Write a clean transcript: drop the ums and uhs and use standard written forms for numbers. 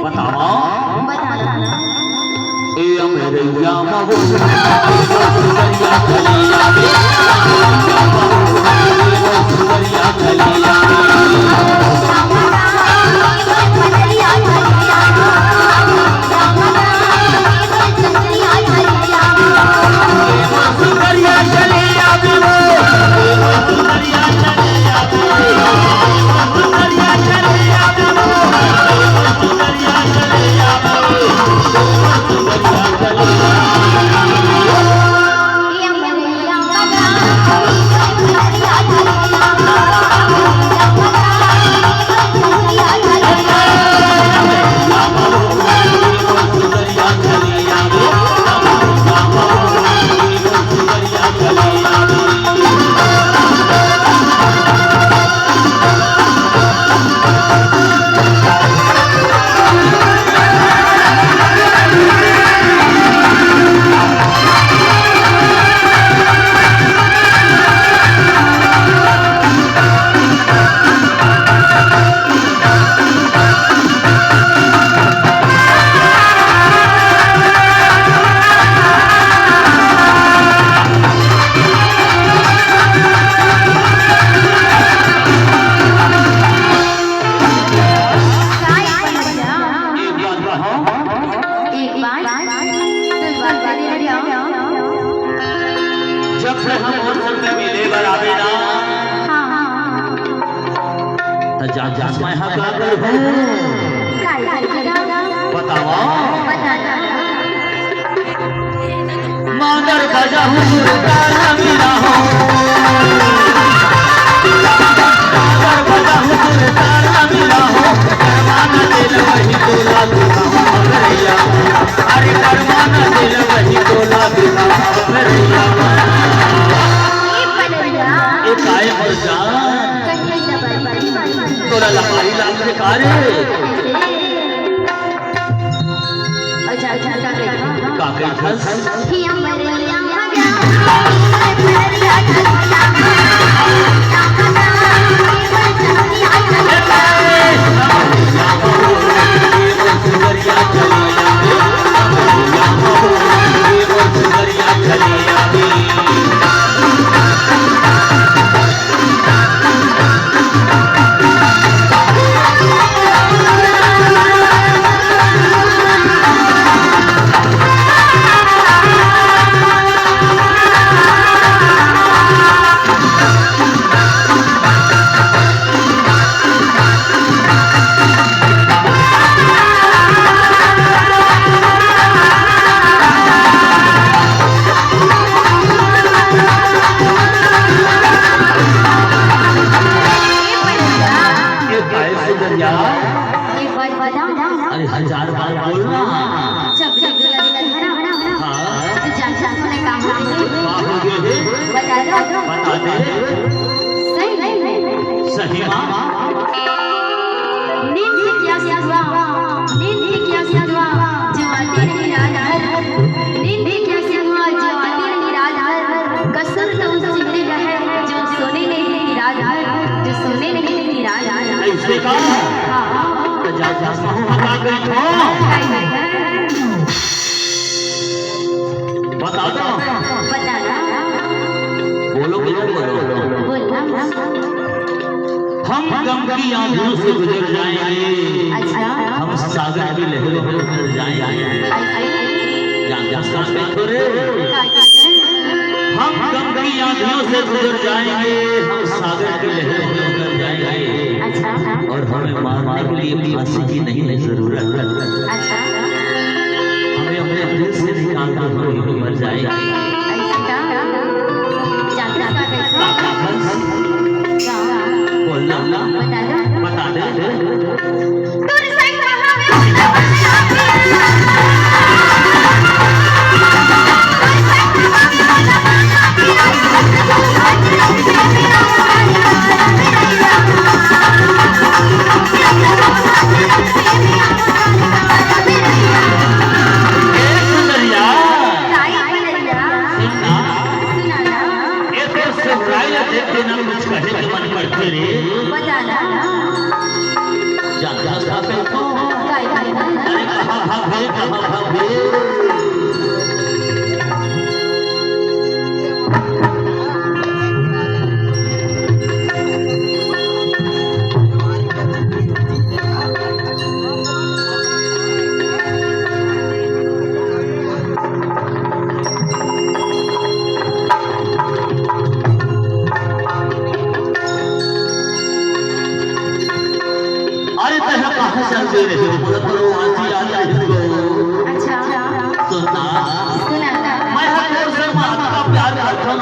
बतावा बताना ए अमरैया महो सुंदरिया कलिया सुंदरिया कलिया जब से हम और सब में मिले बराबे ना तो जा मैं हक कर हूं बतावा मादर बजा हूं तारा मिला हो मादर बजा हूं तारा मिला हो परवाना दिल वही तोला मेरिया अरे परवाना दिल वही तोला मेरिया काय हो जान तोरा लहाई लाल से कारे अच्छा का खस ही अमरैया अरे हजार बार बोलना बता दे सही कसर तो उस चेहरे का है जो सोने नहीं देती रात जो सोने नहीं देती रात ऐसे का जा हका गई हो बता दो बोलो हम गम की आंधियों से गुजर जाएंगे हम सागर की लहरों में उतर जाएंगे हम गम की आंधियों से गुजर जाएंगे हम सागर की लहरों में उतर जाएंगे और हमें मारने के लिए फांसी की नहीं जरूरत हमें अपने दिल से निकाल कर मर जाएगा बोलना बता दे जा आंख चलती रही बोलो बोलो आंसी आता है अच्छा सुनना सुना मैं हर से माता का प्यार करता हूं